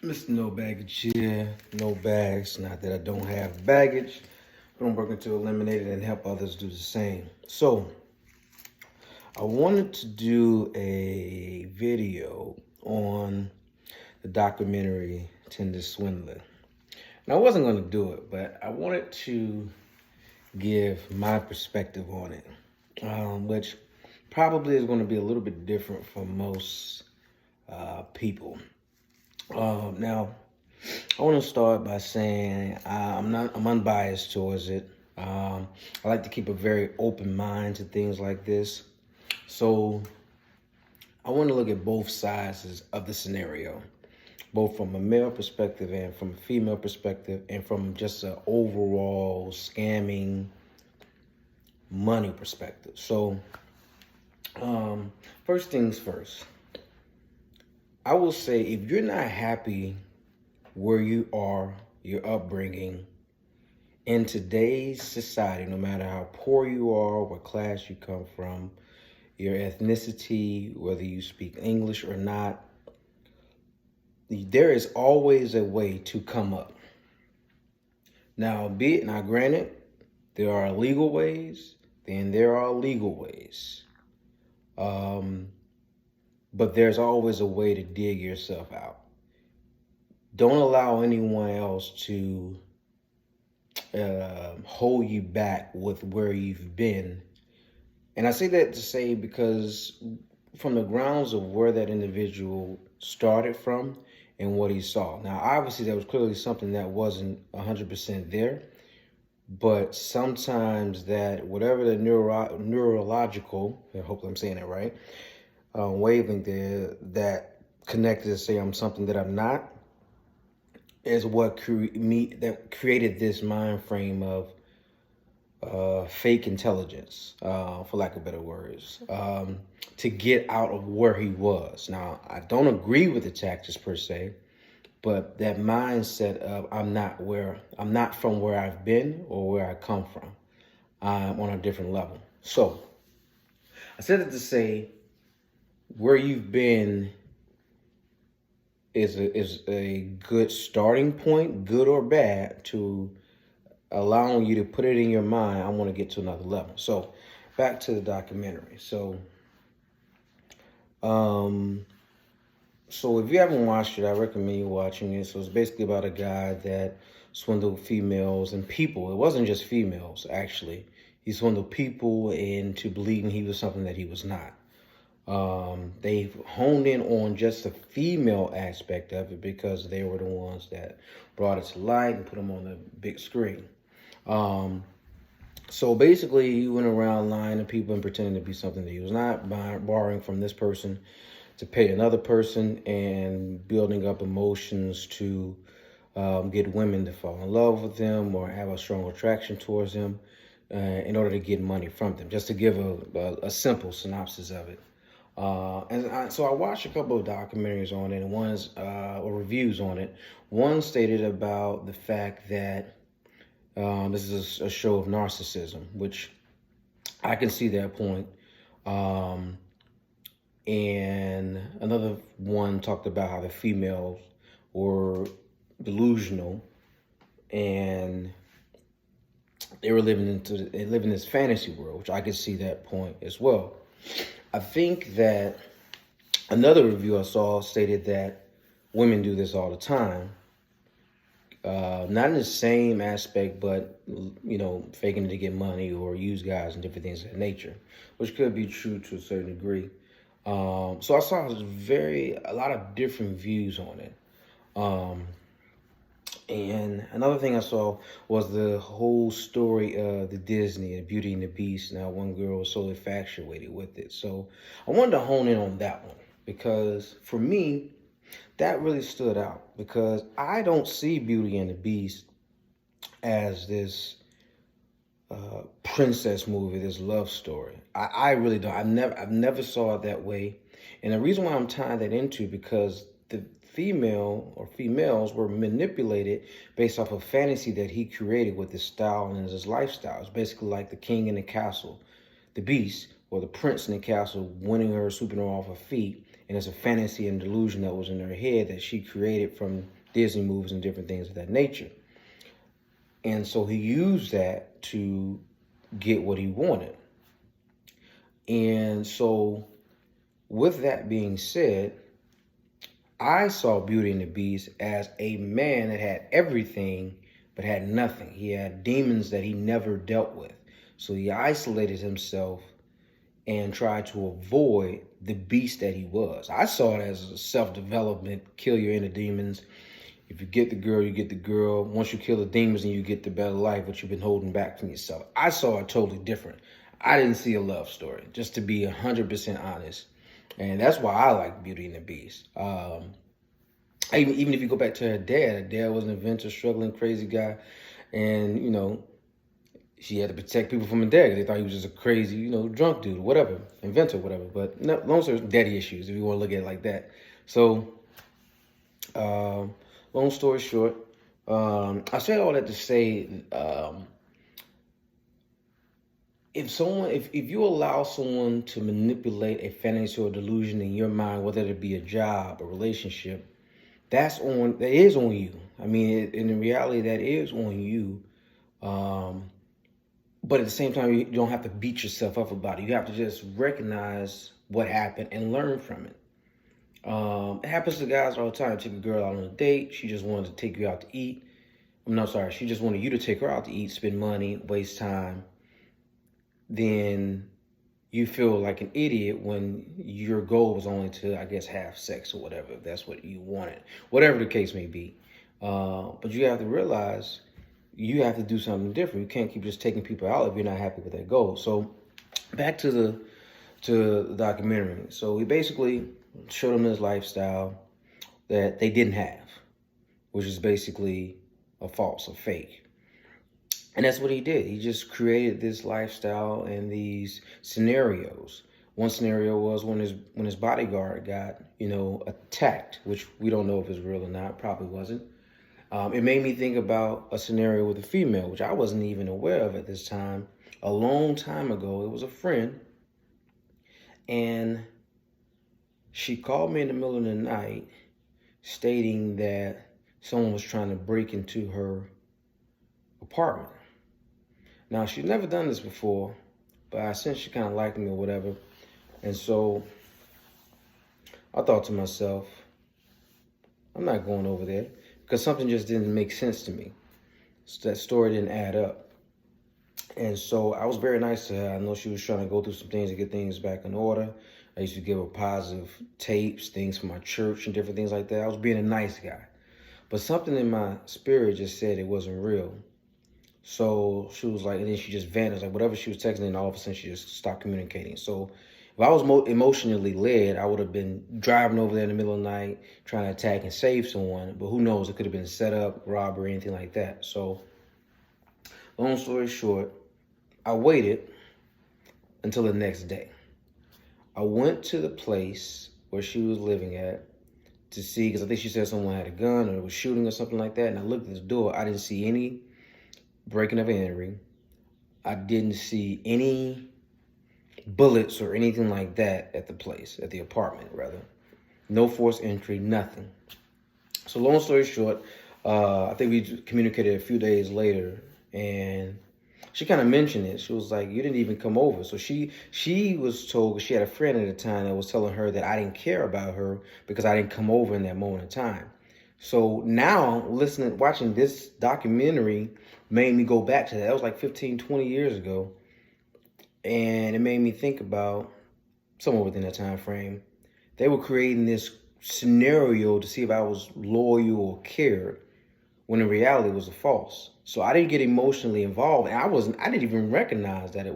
Mr. No Baggage here, no bags. Not that I don't have baggage, but I'm working to eliminate it and help others do the same. So, I wanted to do a video on the documentary Tinder Swindler. And I wasn't going to do it, but I wanted to give my perspective on it, which probably is going to be a little bit different from most people. Now, I want to start by saying I'm unbiased towards it. I like to keep a very open mind to things like this. So I want to look at both sides of the scenario, both from a male perspective and from a female perspective, and from just an overall scamming money perspective. So first things first. I will say, if you're not happy where you are, your upbringing, in today's society, no matter how poor you are, what class you come from, your ethnicity, whether you speak English or not, there is always a way to come up. Now, granted, there are illegal ways, then there are legal ways. But there's always a way to dig yourself out. Don't allow anyone else to hold you back with where you've been. And I say that to say because from the grounds of where that individual started from and what he saw. Now, obviously, that was clearly something that wasn't 100% there. But sometimes that whatever the neurological, I hope I'm saying it right, wavelength there that connected to say I'm something that I'm not, is what created this mind frame of fake intelligence, for lack of better words, to get out of where he was. Now, I don't agree with the tactics per se, but that mindset of I'm not from where I've been or where I come from. I'm on a different level. So I said it to say, where you've been is a good starting point, good or bad, to allowing you to put it in your mind, I want to get to another level. So back to the documentary. So if you haven't watched it, I recommend you watching it. So it's basically about a guy that swindled females and people. It wasn't just females, actually. He swindled people into believing he was something that he was not. They honed in on just the female aspect of it because they were the ones that brought it to light and put them on the big screen. So basically, he went around lying to people and pretending to be something that he was not, borrowing from this person to pay another person and building up emotions to get women to fall in love with him or have a strong attraction towards him in order to get money from them, just to give a simple synopsis of it. So I watched a couple of documentaries on it, and or reviews on it. One stated about the fact that this is a show of narcissism, which I can see that point. And another one talked about how the females were delusional and they were living in this fantasy world, which I could see that point as well. I think that another review I saw stated that women do this all the time. Not in the same aspect, but, faking it to get money or use guys and different things of that nature, which could be true to a certain degree. So I saw a lot of different views on it. And another thing I saw was the whole story of the Disney, the Beauty and the Beast. Now, one girl was so infatuated with it. So I wanted to hone in on that one because for me, that really stood out because I don't see Beauty and the Beast as this princess movie, this love story. I really don't. I've never saw it that way. And the reason why I'm tying that into because the female or females were manipulated based off of fantasy that he created with his style and his lifestyle. It's basically like the king in the castle, the beast, or the prince in the castle winning her, sweeping her off her feet. And it's a fantasy and delusion that was in her head that she created from Disney movies and different things of that nature. And so he used that to get what he wanted. And so, with that being said, I saw Beauty and the Beast as a man that had everything but had nothing. He had demons that he never dealt with. So he isolated himself and tried to avoid the beast that he was. I saw it as a self-development, kill your inner demons. If you get the girl, you get the girl. Once you kill the demons, and you get the better life, what you've been holding back from yourself. I saw it totally different. I didn't see a love story, just to be 100% honest. And that's why I like Beauty and the Beast. Even if you go back to her dad was an inventor, struggling, crazy guy. And, she had to protect people from her dad. They thought he was just a crazy, drunk dude, whatever, inventor, whatever. But no, long story, daddy issues, if you want to look at it like that. So, long story short, I said all that to say, if you allow someone to manipulate a fantasy or delusion in your mind, whether it be a job, a relationship, that is on you. I mean, in reality, that is on you. But at the same time, you don't have to beat yourself up about it. You have to just recognize what happened and learn from it. It happens to guys all the time. Take a girl out on a date. She just wanted to take you out to eat. She just wanted you to take her out to eat, spend money, waste time. Then you feel like an idiot when your goal was only to, I guess, have sex or whatever, if that's what you wanted. Whatever the case may be. But you have to realize you have to do something different. You can't keep just taking people out if you're not happy with that goal. So back to the documentary. So he basically showed them this lifestyle that they didn't have, which is basically a fake. And that's what he did. He just created this lifestyle and these scenarios. One scenario was when his bodyguard got, attacked, which we don't know if it's real or not. Probably wasn't. It made me think about a scenario with a female, which I wasn't even aware of at this time. A long time ago, it was a friend. And she called me in the middle of the night stating that someone was trying to break into her apartment. Now, she'd never done this before, but I sensed she kind of liked me or whatever. And so I thought to myself, I'm not going over there, because something just didn't make sense to me. So that story didn't add up. And so I was very nice to her. I know she was trying to go through some things to get things back in order. I used to give her positive tapes, things from my church and different things like that. I was being a nice guy. But something in my spirit just said it wasn't real. So she was like, and then she just vanished. Like whatever she was texting, and all of a sudden she just stopped communicating. So if I was emotionally led, I would have been driving over there in the middle of the night, trying to attack and save someone. But who knows? It could have been set up, robbery, anything like that. So long story short, I waited until the next day. I went to the place where she was living at to see, because I think she said someone had a gun or was shooting or something like that. And I looked at the door. I didn't see any breaking of entering. I didn't see any bullets or anything like that at the place, at the apartment, rather. No forced entry, nothing. So long story short, I think we communicated a few days later, and she kind of mentioned it. She was like, you didn't even come over. So she was told, she had a friend at the time that was telling her that I didn't care about her because I didn't come over in that moment in time. So now watching this documentary made me go back to that. That was like 15, 20 years ago. And it made me think about, somewhere within that time frame, they were creating this scenario to see if I was loyal or cared, when in reality it was a false. So I didn't get emotionally involved, and I didn't even recognize that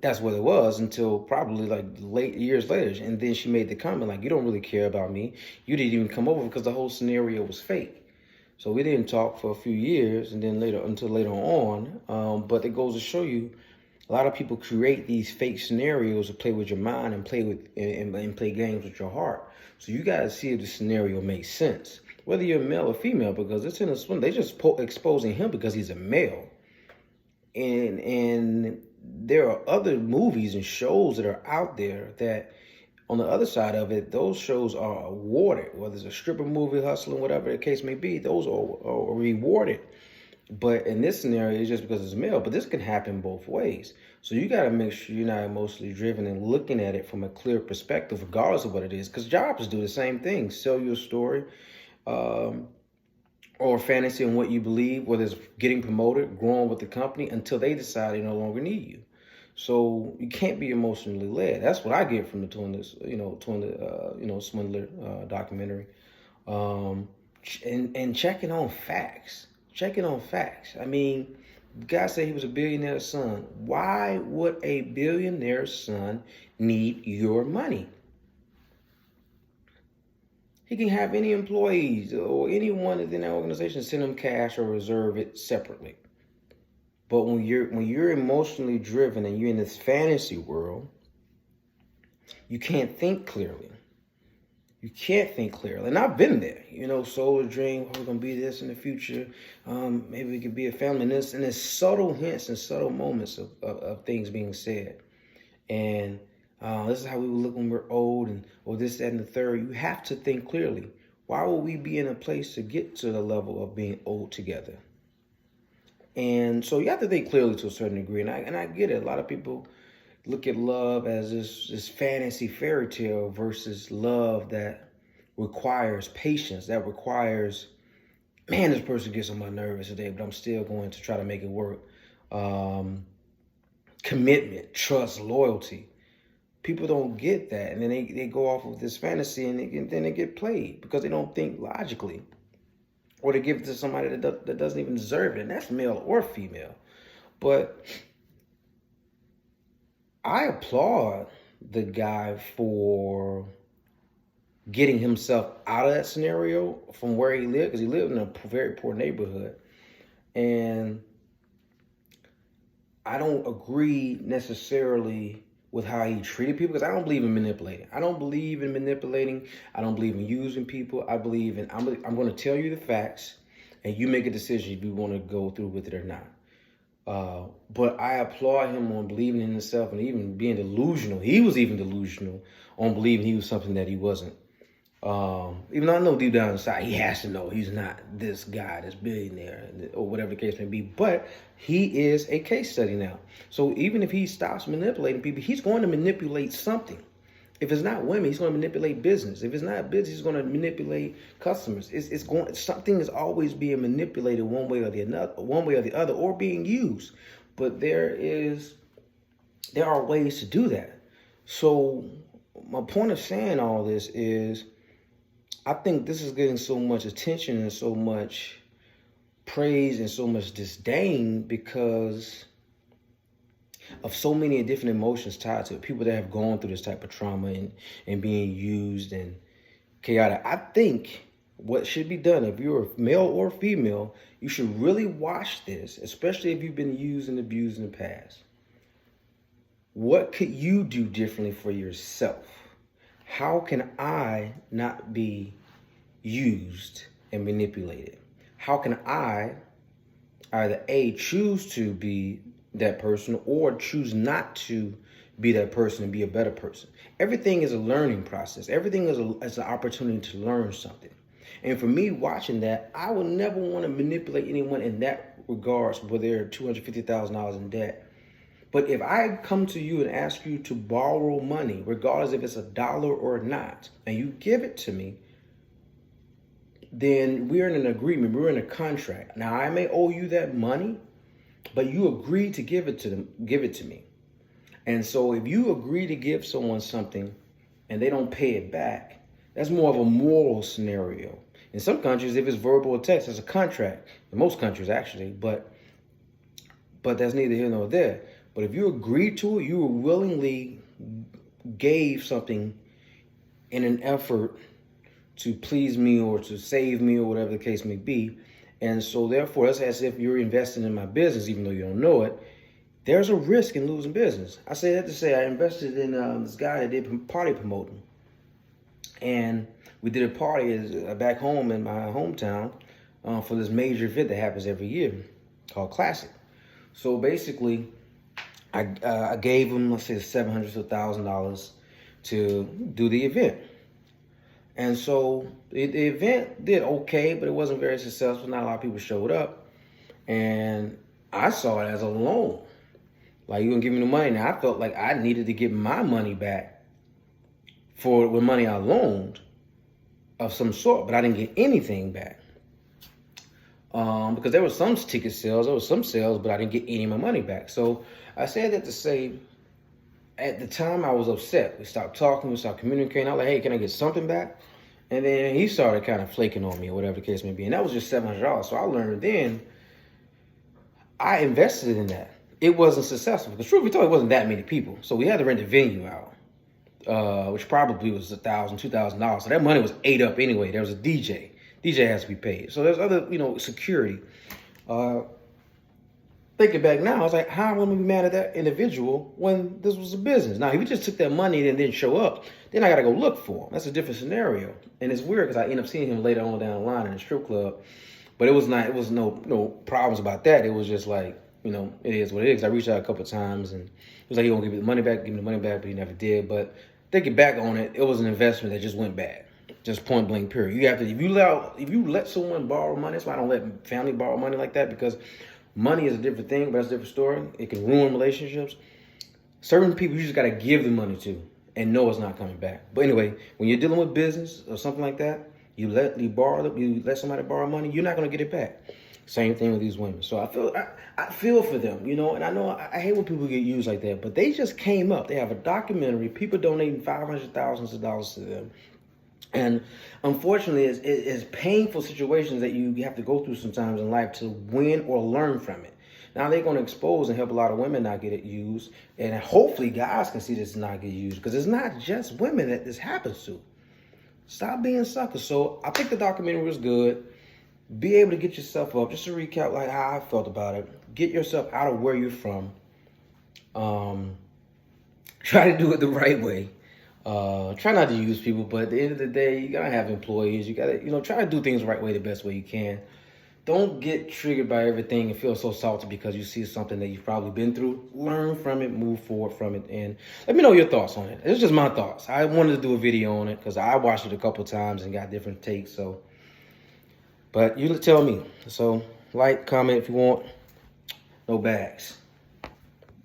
that's what it was until probably like years later. And then she made the comment like, you don't really care about me. You didn't even come over because the whole scenario was fake. So we didn't talk for a few years, and then until later on. But it goes to show you, a lot of people create these fake scenarios to play with your mind and play games with your heart. So you got to see if the scenario makes sense, whether you're male or female, because it's in a swim. They just exposing him because he's a male. And there are other movies and shows that are out there that On the other side of it, those shows are awarded, whether it's a stripper movie, hustling, whatever the case may be, those are rewarded. But in this scenario, it's just because it's male. But this can happen both ways. So you got to make sure you're not emotionally driven and looking at it from a clear perspective, regardless of what it is. Because jobs do the same thing. Sell your story or fantasy on what you believe, whether it's getting promoted, growing with the company until they decide they no longer need you. So you can't be emotionally led. That's what I get from the Swindler documentary. And checking on facts. Checking on facts. I mean, the guy said he was a billionaire's son. Why would a billionaire's son need your money? He can have any employees or anyone within that organization send him cash or reserve it separately. But when you're emotionally driven and you're in this fantasy world, you can't think clearly. You can't think clearly. And I've been there, soul dream, we're going to be this in the future. Maybe we could be a family. And there's subtle hints and subtle moments of things being said. And this is how we will look when we're old or this, that, and the third. You have to think clearly. Why would we be in a place to get to the level of being old together? And so you have to think clearly to a certain degree. And I get it. A lot of people look at love as this fantasy fairy tale versus love that requires patience, that requires, man, this person gets on my nerves today, but I'm still going to try to make it work. Commitment, trust, loyalty. People don't get that. And then they go off of this fantasy and then they get played because they don't think logically. Or they give it to somebody that doesn't even deserve it. And that's male or female. But I applaud the guy for getting himself out of that scenario from where he lived, because he lived in a very poor neighborhood. And I don't agree necessarily with how he treated people, because I don't believe in manipulating. I don't believe in manipulating. I don't believe in using people. I believe in, I'm going to tell you the facts, and you make a decision if you want to go through with it or not. But I applaud him on believing in himself and even being delusional. He was even delusional on believing he was something that he wasn't. Even though I know deep down inside, he has to know he's not this guy, this billionaire, or whatever the case may be. But he is a case study now. So even if he stops manipulating people, he's going to manipulate something. If it's not women, he's going to manipulate business. If it's not business, he's going to manipulate customers. Something is always being manipulated one way or the other, or being used. But there are ways to do that. So my point of saying all this is, I think this is getting so much attention and so much praise and so much disdain because of so many different emotions tied to it. People that have gone through this type of trauma and being used and chaotic. I think what should be done, if you're a male or female, you should really watch this, especially if you've been used and abused in the past. What could you do differently for yourself? How can I not be used and manipulated? How can I either A, choose to be that person, or choose not to be that person and be a better person? Everything is a learning process. Everything is an opportunity to learn something. And for me, watching that, I would never want to manipulate anyone in that regards where they're $250,000 in debt. But if I come to you and ask you to borrow money, regardless if it's $1 or not, and you give it to me, then we're in an agreement. We're in a contract. Now, I may owe you that money, but you agreed to give it to me. And so if you agree to give someone something and they don't pay it back, that's more of a moral scenario. In some countries, if it's verbal or text, it's a contract. In most countries, actually, but that's neither here nor there. But if you agreed to it, you willingly gave something in an effort to please me or to save me or whatever the case may be. And so therefore, it's as if you're investing in my business, even though you don't know it. There's a risk in losing business. I say that to say I invested in this guy that did party promoting. And we did a party back home in my hometown for this major event that happens every year called Classic. So basically, I gave him, let's say, $700 to $1,000 to do the event. And so the event did okay, but it wasn't very successful. Not a lot of people showed up. And I saw it as a loan. Like, you're gonna give me the money. Now, I felt like I needed to get my money back for the money I loaned of some sort, but I didn't get anything back. Because there were some ticket sales, there was some sales, but I didn't get any of my money back. So I said that to say, at the time I was upset. We stopped talking, we stopped communicating. I was like, hey, can I get something back? And then he started kind of flaking on me, or whatever the case may be. And that was just $700. So I learned then, I invested in that. It wasn't successful, because truth be told, it wasn't that many people. So we had to rent the venue out, which probably was $1,000, $2,000. So that money was ate up anyway. There was a DJ. DJ has to be paid. So there's other, security. Thinking back now, I was like, how am I going to be mad at that individual when this was a business? Now, if he just took that money and didn't show up, then I got to go look for him. That's a different scenario. And it's weird because I end up seeing him later on down the line in the strip club. But it was no problems about that. It was just like, it is what it is. I reached out a couple of times and it was like, he won't give me the money back, but he never did. But thinking back on it, it was an investment that just went bad. Just point blank, period. You have to, if you let someone borrow money, that's why I don't let family borrow money like that, because money is a different thing, but that's a different story. It can ruin relationships. Certain people you just got to give the money to and know it's not coming back. But anyway, when you're dealing with business or something like that, you let somebody borrow money, you're not going to get it back. Same thing with these women. So I feel for them, and I know I hate when people get used like that, but they just came up. They have a documentary, people donating $500,000 to them. And unfortunately, it's painful situations that you have to go through sometimes in life to win or learn from it. Now, they're going to expose and help a lot of women not get it used. And hopefully guys can see this not get used, because it's not just women that this happens to. Stop being suckers. So I think the documentary was good. Be able to get yourself up. Just to recap like how I felt about it. Get yourself out of where you're from. Try to do it the right way. Try not to use people, but at the end of the day, you gotta have employees. You gotta, try to do things the right way, the best way you can. Don't get triggered by everything and feel so salty because you see something that you've probably been through. Learn from it, move forward from it, and let me know your thoughts on it. It's just my thoughts. I wanted to do a video on it because I watched it a couple times and got different takes. So, but you tell me. So, like, comment if you want. No bags.